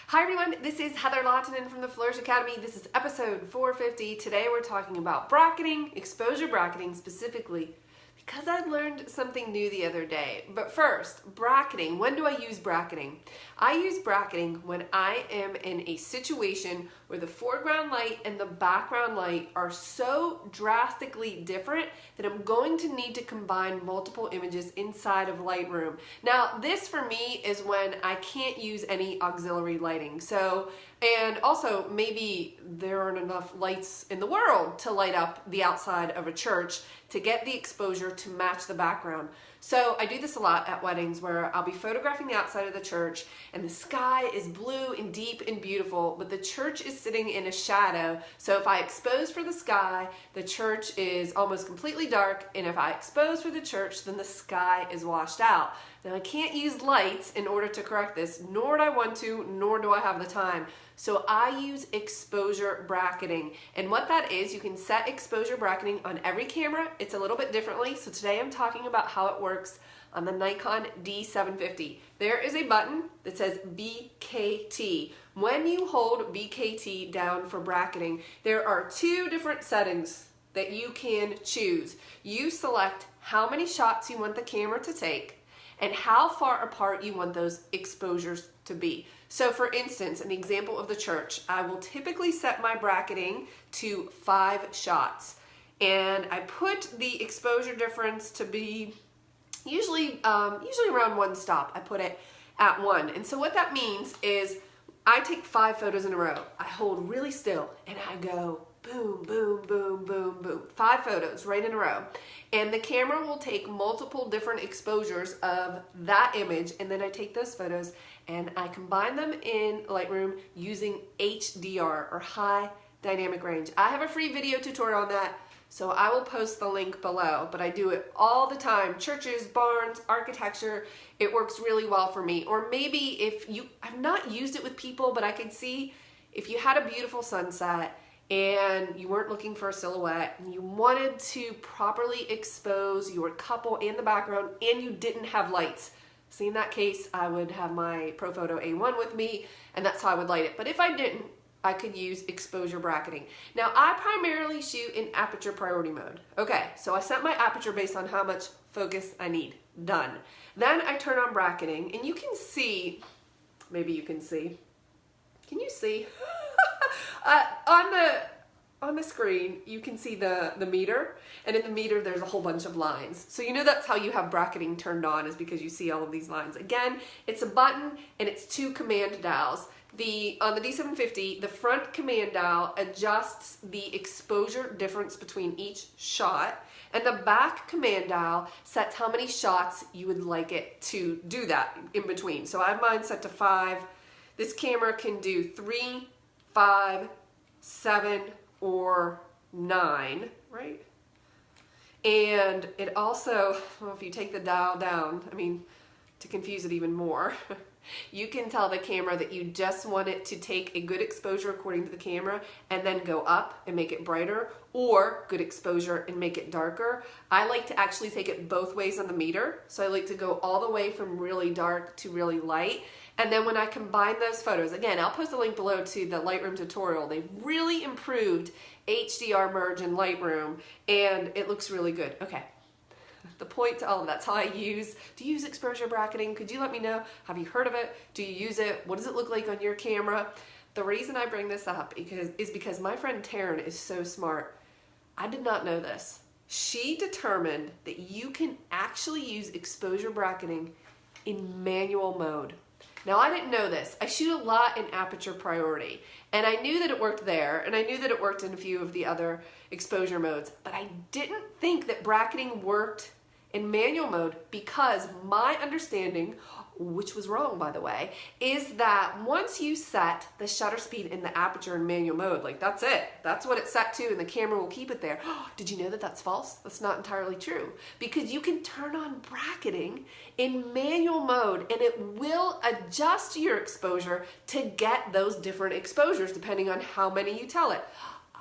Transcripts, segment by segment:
Hi everyone, this is Heather Lautinen from the Flourish Academy. This is episode 450. Today we're talking about bracketing, exposure bracketing specifically, because I learned something new the other day. But first, bracketing. When do I use bracketing? I use bracketing when I am in a situation where the foreground light and the background light are so drastically different that I'm going to need to combine multiple images inside of Lightroom. Now, this for me is when I can't use any auxiliary lighting. And also maybe there aren't enough lights in the world to light up the outside of a church to get the exposure to match the background. So I do this a lot at weddings where I'll be photographing the outside of the church and the sky is blue and deep and beautiful, but the church is sitting in a shadow. So if I expose for the sky, the church is almost completely dark, and if I expose for the church, then the sky is washed out. Now I can't use lights in order to correct this, nor do I want to, nor do I have the time. So I use exposure bracketing. And what that is, you can set exposure bracketing on every camera. It's a little bit differently. So today I'm talking about how it works on the Nikon D750. There is a button that says BKT. When you hold BKT down for bracketing, there are two different settings that you can choose. You select how many shots you want the camera to take and how far apart you want those exposures to be. So for instance, an example of the church, I will typically set my bracketing to 5 shots. And I put the exposure difference to be usually around 1 stop. I put it at 1. And so what that means is I take 5 photos in a row. I hold really still and I go boom, boom, boom, boom, boom. 5 photos right in a row. And the camera will take multiple different exposures of that image, and then I take those photos and I combine them in Lightroom using HDR, or high dynamic range. I have a free video tutorial on that, so I will post the link below, but I do it all the time. Churches, barns, architecture, it works really well for me. Or maybe I've not used it with people, but I could see if you had a beautiful sunset and you weren't looking for a silhouette and you wanted to properly expose your couple and the background and you didn't have lights. See, in that case, I would have my ProPhoto A1 with me and that's how I would light it. But if I didn't, I could use exposure bracketing. Now, I primarily shoot in aperture priority mode. Okay, so I set my aperture based on how much focus I need. Done. Then I turn on bracketing and you can see, maybe you can see, can you see? On the screen, you can see the meter, and in the meter there's a whole bunch of lines. So you know that's how you have bracketing turned on, is because you see all of these lines. Again, it's a button and it's 2 command dials. On the D750, the front command dial adjusts the exposure difference between each shot, and the back command dial sets how many shots you would like it to do that in between. So I have mine set to 5. This camera can do 3, 5, 7, or 9, right? And it also, well, if you take the dial down, to confuse it even more, you can tell the camera that you just want it to take a good exposure according to the camera and then go up and make it brighter, or good exposure and make it darker. I like to actually take it both ways on the meter. So I like to go all the way from really dark to really light. And then when I combine those photos, again, I'll post a link below to the Lightroom tutorial. They've really improved HDR merge in Lightroom and it looks really good. Okay. The point to all of that's how I use. Do you use exposure bracketing? Could you let me know? Have you heard of it? Do you use it? What does it look like on your camera? The reason I bring this up is because my friend Taryn is so smart. I did not know this. She determined that you can actually use exposure bracketing in manual mode. Now, I didn't know this. I shoot a lot in aperture priority, and I knew that it worked there, and I knew that it worked in a few of the other exposure modes, but I didn't think that bracketing worked in manual mode, because my understanding, which was wrong by the way, is that once you set the shutter speed in the aperture in manual mode, like that's it. That's what it's set to and the camera will keep it there. Did you know that that's false? That's not entirely true, because you can turn on bracketing in manual mode and it will adjust your exposure to get those different exposures depending on how many you tell it.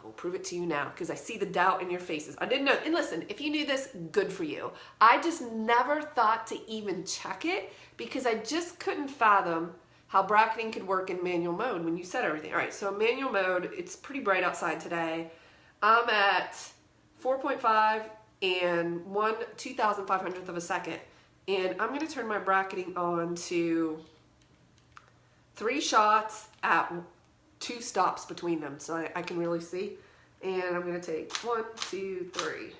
I will prove it to you now because I see the doubt in your faces. I didn't know. And listen, if you knew this, good for you. I just never thought to even check it because I just couldn't fathom how bracketing could work in manual mode when you set everything. All right, so in manual mode, it's pretty bright outside today. I'm at 4.5 and 1/2500th of a second. And I'm gonna turn my bracketing on to 3 shots at 2 stops between them so I can really see. And I'm gonna take 1, 2, 3.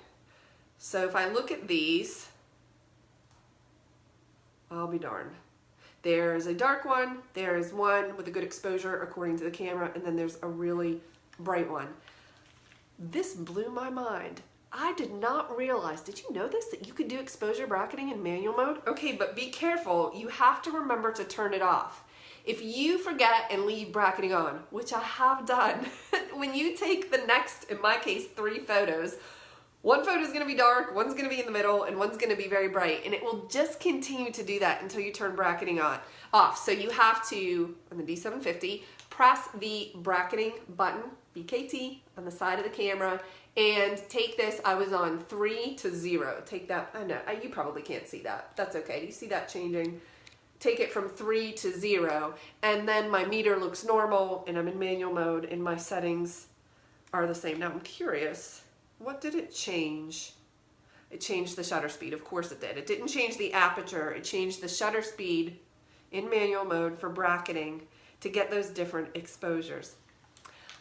So if I look at these, I'll be darned. There's a dark one, there's one with a good exposure according to the camera, and then there's a really bright one. This blew my mind. I did not realize, did you know this, that you could do exposure bracketing in manual mode? Okay, but be careful, you have to remember to turn it off. If you forget and leave bracketing on, which I have done, when you take the next, in my case, 3 photos, one photo is gonna be dark, one's gonna be in the middle, and one's gonna be very bright, and it will just continue to do that until you turn bracketing off. So you have to, on the D750, press the bracketing button, BKT, on the side of the camera, and take this, I was on 3 to 0. Take that, I know, you probably can't see that. That's okay, do you see that changing? Take it from 3 to 0, and then my meter looks normal, and I'm in manual mode, and my settings are the same. Now I'm curious, what did it change? It changed the shutter speed, of course it did. It didn't change the aperture, it changed the shutter speed in manual mode for bracketing to get those different exposures.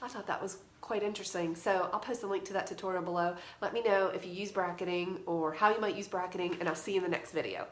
I thought that was quite interesting, so I'll post a link to that tutorial below. Let me know if you use bracketing or how you might use bracketing, and I'll see you in the next video.